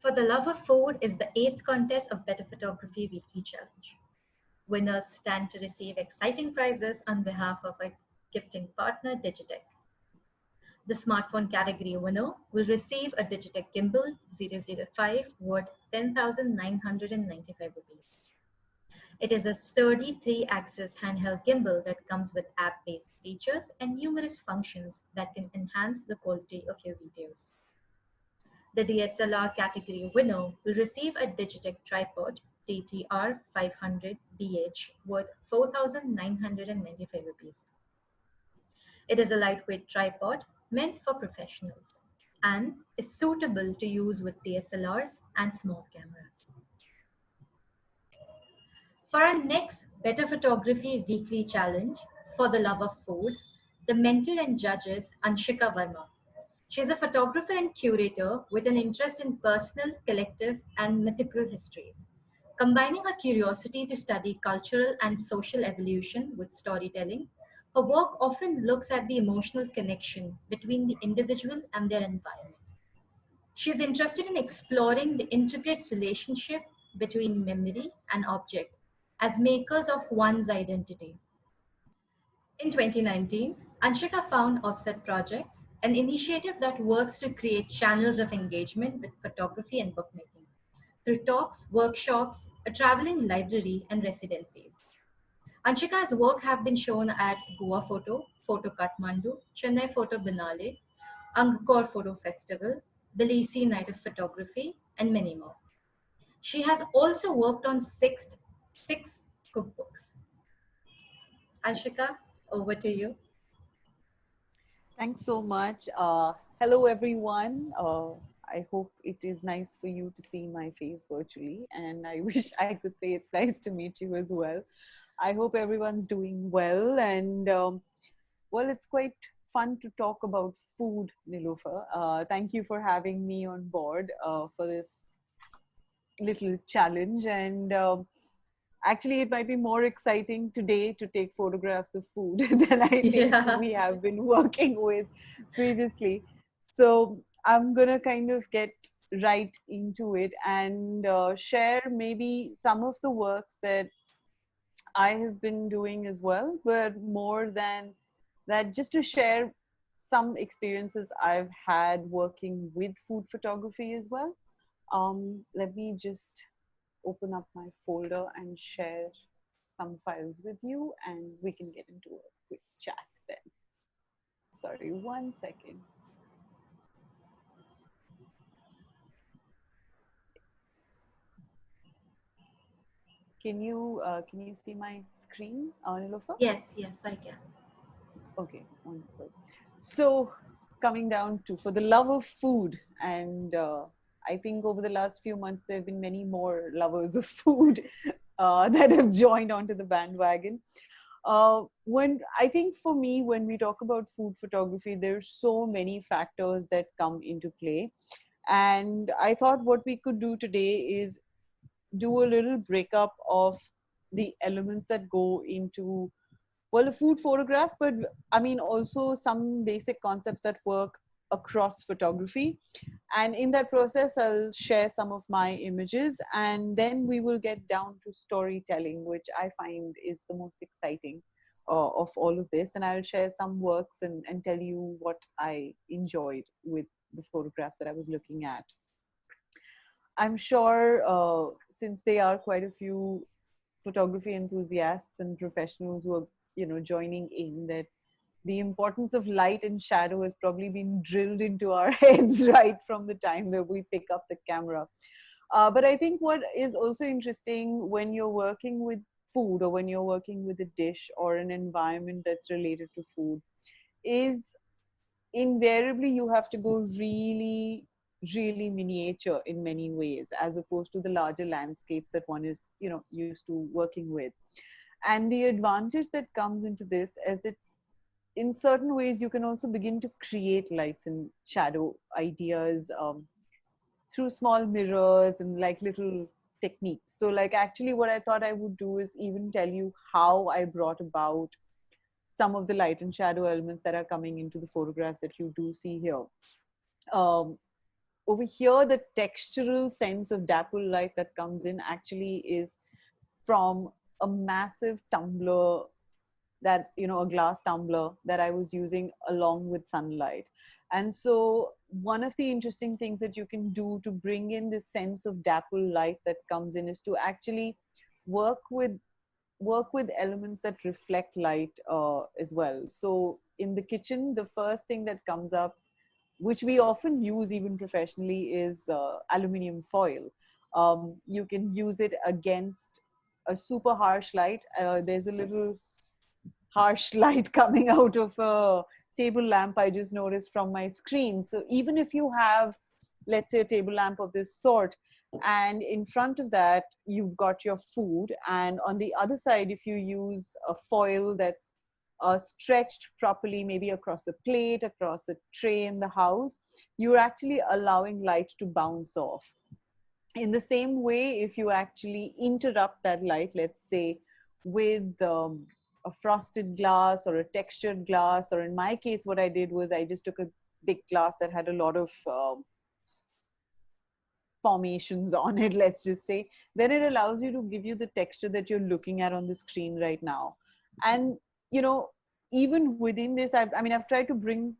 For the Love of Food is the eighth contest of Better Photography Weekly Challenge. Winners stand to receive exciting prizes on behalf of a gifting partner, Digitek. The smartphone category winner will receive a Digitek Gimbal 005 worth 10,995 rupees. It is a sturdy 3-axis handheld gimbal that comes with app-based features and numerous functions that can enhance the quality of your videos. The DSLR category winner will receive a Digitek tripod DTR 500BH worth 4,995 rupees. It is a lightweight tripod meant for professionals and is suitable to use with DSLRs and small cameras. For our next Better Photography Weekly Challenge for the Love of Food, the mentor and judge is Anshika Varma. She is a photographer and curator with an interest in personal, collective, and mythical histories. Combining her curiosity to study cultural and social evolution with storytelling, her work often looks at the emotional connection between the individual and their environment. She is interested in exploring the intricate relationship between memory and object as makers of one's identity. In 2019, Anshika found Offset Projects, an initiative that works to create channels of engagement with photography and bookmaking through talks, workshops, a traveling library, and residencies. Anshika's work have been shown at Goa Photo, Photo Kathmandu, Chennai Photo Biennale, Angkor Photo Festival, Belize Night of Photography, and many more. She has also worked on six cookbooks. Anshika, over to you. Thanks so much. Hello, everyone. I hope it is nice for you to see my face virtually, and I wish I could say it's nice to meet you as well. I hope everyone's doing well, and well, it's quite fun to talk about food, Nilofer. Thank you for having me on board for this little challenge, and actually, it might be more exciting today to take photographs of food than I think Yeah. we have been working with previously. So I'm gonna kind of get right into it and share maybe some of the works that I have been doing as well, but more than that, just to share some experiences I've had working with food photography as well. Let me just open up my folder and share some files with you, and we can get into a quick chat then. Sorry, 1 second. Can you see my screen, Nilofer? Yes, yes, I can. Okay, wonderful. So coming down to for the love of food, and I think over the last few months there have been many more lovers of food that have joined onto the bandwagon. When I think for me, when we talk about food photography, there's so many factors that come into play, and I thought what we could do today is do a little breakup of the elements that go into, well, a food photograph, but I mean also some basic concepts that work across photography. And in that process, I'll share some of my images, and then we will get down to storytelling, which I find is the most exciting of all of this. And I'll share some works and tell you what I enjoyed with the photographs that I was looking at. I'm sure since there are quite a few photography enthusiasts and professionals who are, joining in, that the importance of light and shadow has probably been drilled into our heads right from the time that we pick up the camera. But I think what is also interesting when you're working with food, or when you're working with a dish or an environment that's related to food, is invariably you have to go really really miniature in many ways, as opposed to the larger landscapes that one is used to working with. And the advantage that comes into this is that in certain ways you can also begin to create lights and shadow ideas through small mirrors and like little techniques. So like actually what I thought I would do is even tell you how I brought about some of the light and shadow elements that are coming into the photographs that you do see here. Um, over here, the textural sense of dapple light that comes in actually is from a massive tumbler, that, you know, a glass tumbler that I was using along with sunlight. And so one of the interesting things that you can do to bring in this sense of dapple light that comes in is to actually work with work with elements that reflect light as well. So in the kitchen, the first thing that comes up, which we often use even professionally, is aluminum foil. You can use it against a super harsh light. There's a little harsh light coming out of a table lamp, I just noticed from my screen. So even if you have, let's say, a table lamp of this sort, and in front of that you've got your food, and on the other side, if you use a foil that's stretched properly, maybe across a plate, across a tray in the house, you're actually allowing light to bounce off. In the same way, if you actually interrupt that light, let's say with a frosted glass or a textured glass, or in my case, what I did was I just took a big glass that had a lot of formations on it, let's just say, then it allows you to give you the texture that you're looking at on the screen right now. And, you know, even within this, I mean, I've tried to bring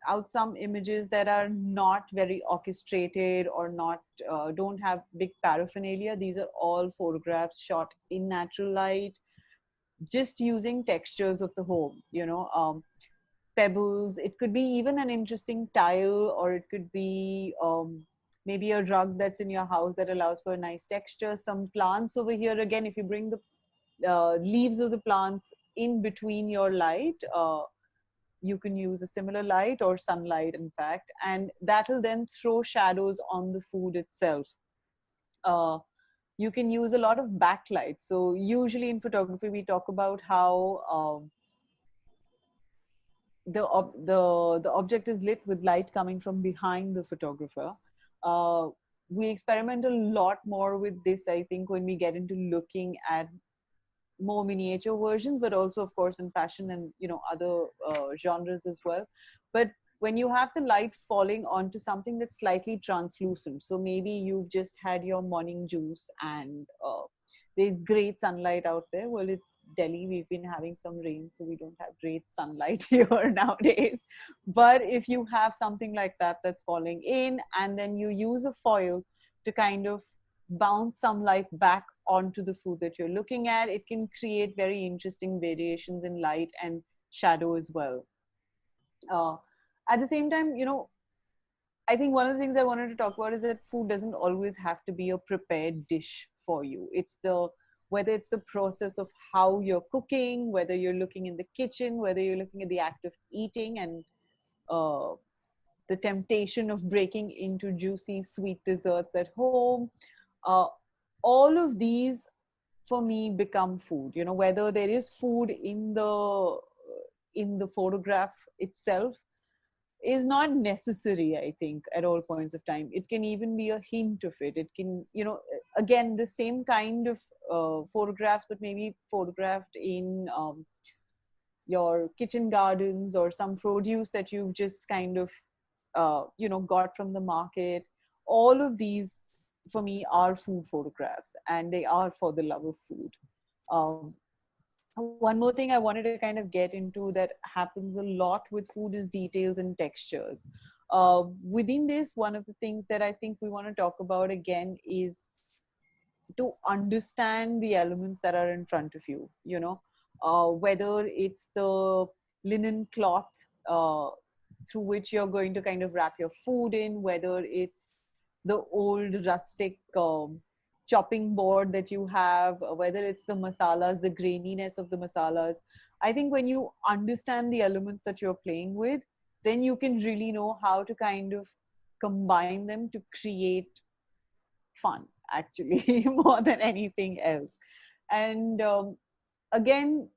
out some images that are not very orchestrated or not don't have big paraphernalia. These are all photographs shot in natural light, just using textures of the home, you know, pebbles. It could be even an interesting tile, or it could be maybe a rug that's in your house that allows for a nice texture. Some plants over here, again, if you bring the leaves of the plants in between your light, you can use a similar light or sunlight, in fact, and that will then throw shadows on the food itself. uh, you can use a lot of backlight. So usually in photography we talk about how the object is lit with light coming from behind the photographer. uh, we experiment a lot more with this, I think, when we get into looking at more miniature versions, but also of course in fashion and, you know, other genres as well. But when you have the light falling onto something that's slightly translucent, so maybe you've just had your morning juice and there's great sunlight out there. Well, it's Delhi, we've been having some rain, so we don't have great sunlight here nowadays. But if you have something like that that's falling in, and then you use a foil to kind of bounce some light back onto the food that you're looking at, it can create very interesting variations in light and shadow as well. Uh, at the same time, you know, I think one of the things I wanted to talk about is that food doesn't always have to be a prepared dish for you. It's the whether it's the process of how you're cooking, whether you're looking in the kitchen, whether you're looking at the act of eating, and uh, the temptation of breaking into juicy sweet desserts at home. Uh, all of these for me become food. You know, whether there is food in the photograph itself is not necessary, I think, at all points of time. It can even be a hint of it. It can, you know, again, the same kind of photographs, but maybe photographed in your kitchen gardens, or some produce that you've just kind of you know, got from the market. All of these for me are food photographs, and they are for the love of food. um, One more thing I wanted to kind of get into that happens a lot with food is details and textures. Within this, one of the things that I think we want to talk about again is to understand the elements that are in front of you, you know, whether it's the linen cloth through which you're going to kind of wrap your food in, whether it's the old rustic chopping board that you have, whether it's the masalas, the graininess of the masalas. I think when you understand the elements that you're playing with, then you can really know how to kind of combine them to create fun, actually, more than anything else. And again,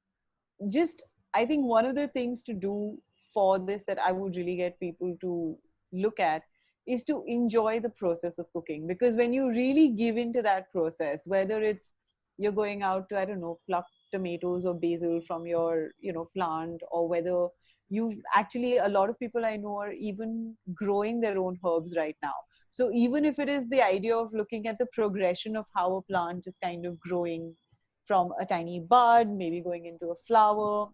just I think one of the things to do for this that I would really get people to look at is to enjoy the process of cooking. Because when you really give into that process, whether it's you're going out to, I don't know, pluck tomatoes or basil from your, you know, plant, or whether You've actually, a lot of people I know are even growing their own herbs right now. So even if it is the idea of looking at the progression of how a plant is kind of growing from a tiny bud, maybe going into a flower,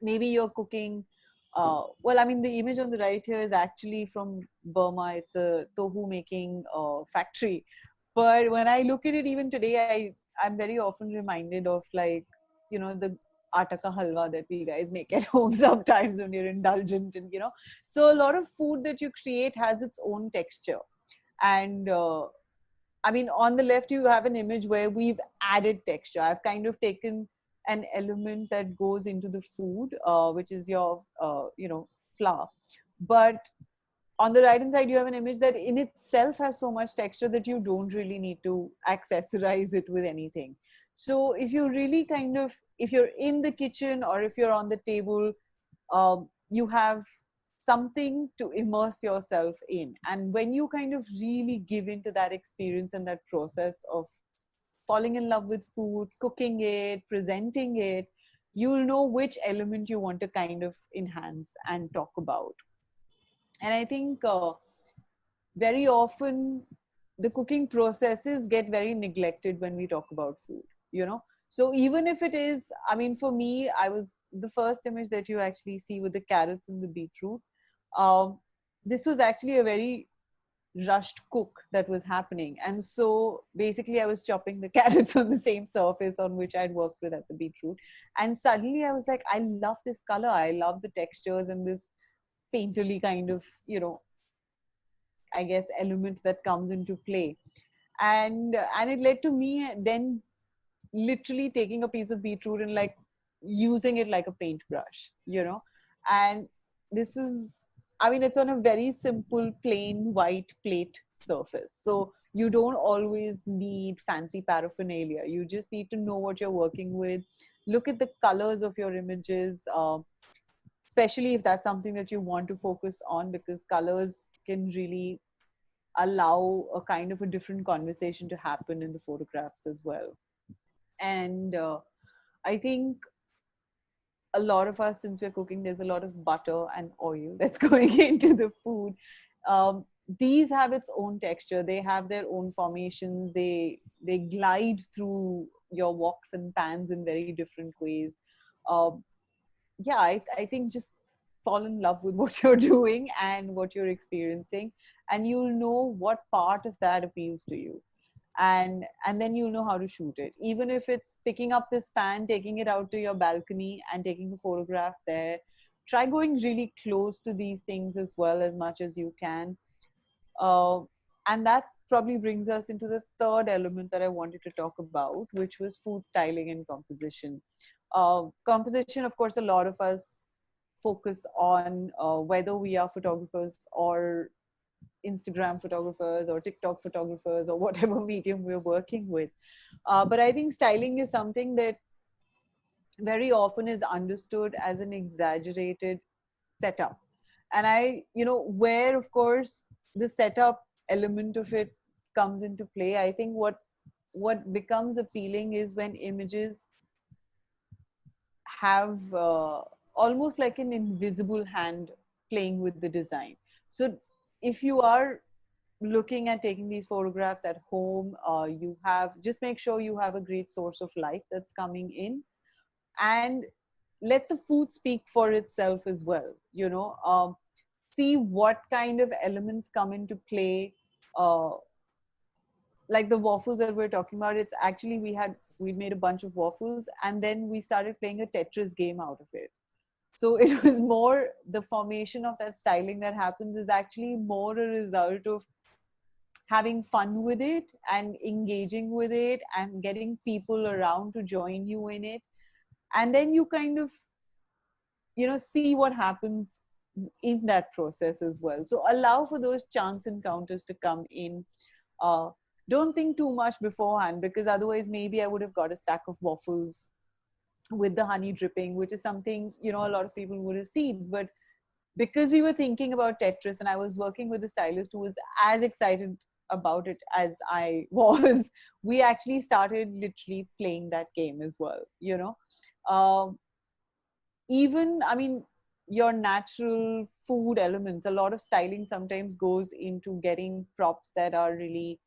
maybe you're cooking. Well, I mean, the image on the right here is actually from Burma. It's a tofu making factory. But when I look at it even today, I'm very often reminded of, like, the atta ka halwa that we guys make at home sometimes when you're indulgent, and so a lot of food that you create has its own texture. And I mean, on the left, you have an image where we've added texture. I've kind of taken an element that goes into the food, which is your, flour. But on the right hand side, you have an image that in itself has so much texture that you don't really need to accessorize it with anything. So if you really kind of, if you're in the kitchen or if you're on the table, you have something to immerse yourself in. And when you kind of really give into that experience and that process of falling in love with food, cooking it, presenting it, you'll know which element you want to kind of enhance and talk about. And I think very often the cooking processes get very neglected when we talk about food. So even if it is, I mean, for me, I was the first image that you actually see with the carrots and the beetroot. um, this was actually a very rushed cook that was happening, and so basically I was chopping the carrots on the same surface on which I'd worked with at the beetroot, and suddenly I was like, I love this color, I love the textures and this painterly kind of, I guess, element that comes into play. And it led to me then literally taking a piece of beetroot and like using it like a paintbrush. And this is, I mean, it's on a very simple plain white plate surface, so you don't always need fancy paraphernalia. You just need to know what you're working with, look at the colors of your images, especially if that's something that you want to focus on, because colors can really allow a kind of a different conversation to happen in the photographs as well. And I think a lot of us, since we're cooking, there's a lot of butter and oil that's going into the food. um, these have its own texture, they have their own formations, they glide through your woks and pans in very different ways. um, yeah, I think just fall in love with what you're doing and what you're experiencing, and you'll know what part of that appeals to you. And then you'll know how to shoot it, even if it's picking up this pan, taking it out to your balcony and taking a photograph there. Try going really close to these things as well, as much as you can. uh, and that probably brings us into the third element that I wanted to talk about, which was food styling and composition. Composition, of course, a lot of us focus on, whether we are photographers or Instagram photographers or TikTok photographers or whatever medium we're working with. But I think styling is something that very often is understood as an exaggerated setup. And where, of course, the setup element of it comes into play, I think what becomes appealing is when images have almost like an invisible hand playing with the design. So if you are looking at taking these photographs at home, you have, just make sure you have a great source of light that's coming in, and let the food speak for itself as well. See what kind of elements come into play. uh, like the waffles that we're talking about, it's actually, we made a bunch of waffles and then we started playing a Tetris game out of it. So it was more, the formation of that styling that happens is actually more a result of having fun with it and engaging with it and getting people around to join you in it. And then you kind of, see what happens in that process as well. So allow for those chance encounters to come in. uh, don't think too much beforehand, because otherwise maybe I would have got a stack of waffles with the honey dripping, which is something, a lot of people would have seen. But because we were thinking about Tetris and I was working with a stylist who was as excited about it as I was, we actually started literally playing that game as well. Um, even, I mean, your natural food elements. A lot of styling sometimes goes into getting props that are really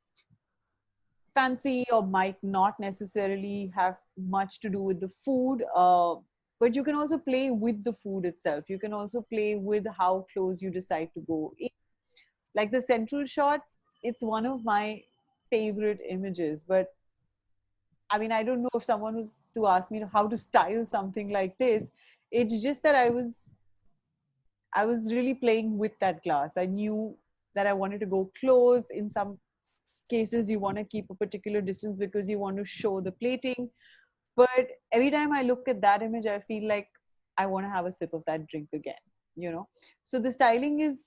fancy or might not necessarily have much to do with the food. But you can also play with the food itself. You can also play with how close you decide to go. Like the central shot, it's one of my favorite images. But I mean, I don't know if someone was to ask me how to style something like this. It's just that I was really playing with that glass. I knew that I wanted to go close. In some cases, you want to keep a particular distance because you want to show the plating. But every time I look at that image, I feel like I want to have a sip of that drink again, you know? So the styling is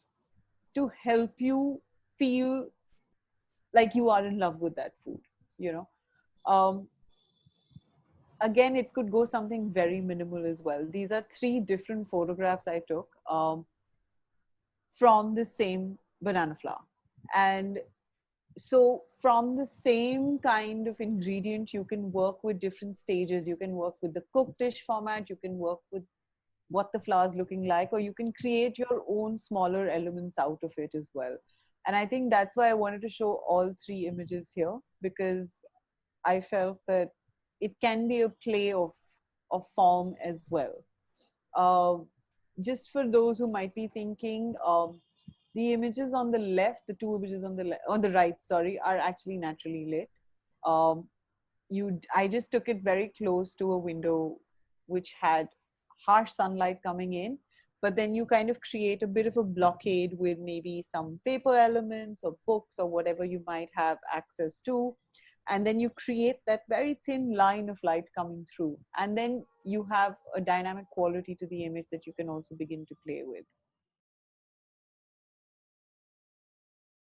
to help you feel like you are in love with that food, you know? Um, Again, it could go something very minimal as well. These are three different photographs I took from the same banana flour. And so from the same kind of ingredient, you can work with different stages. You can work with the cooked dish format, you can work with what the flour is looking like, or you can create your own smaller elements out of it as well. And I think that's why I wanted to show all three images here, because I felt that it can be a play of form as well. um, just for those who might be thinking, the images on the left, the two images on on the right, sorry, are actually naturally lit. Um, I just took it very close to a window which had harsh sunlight coming in, but then you kind of create a bit of a blockade with maybe some paper elements or books or whatever you might have access to, and then you create that very thin line of light coming through, and then you have a dynamic quality to the image that you can also begin to play with.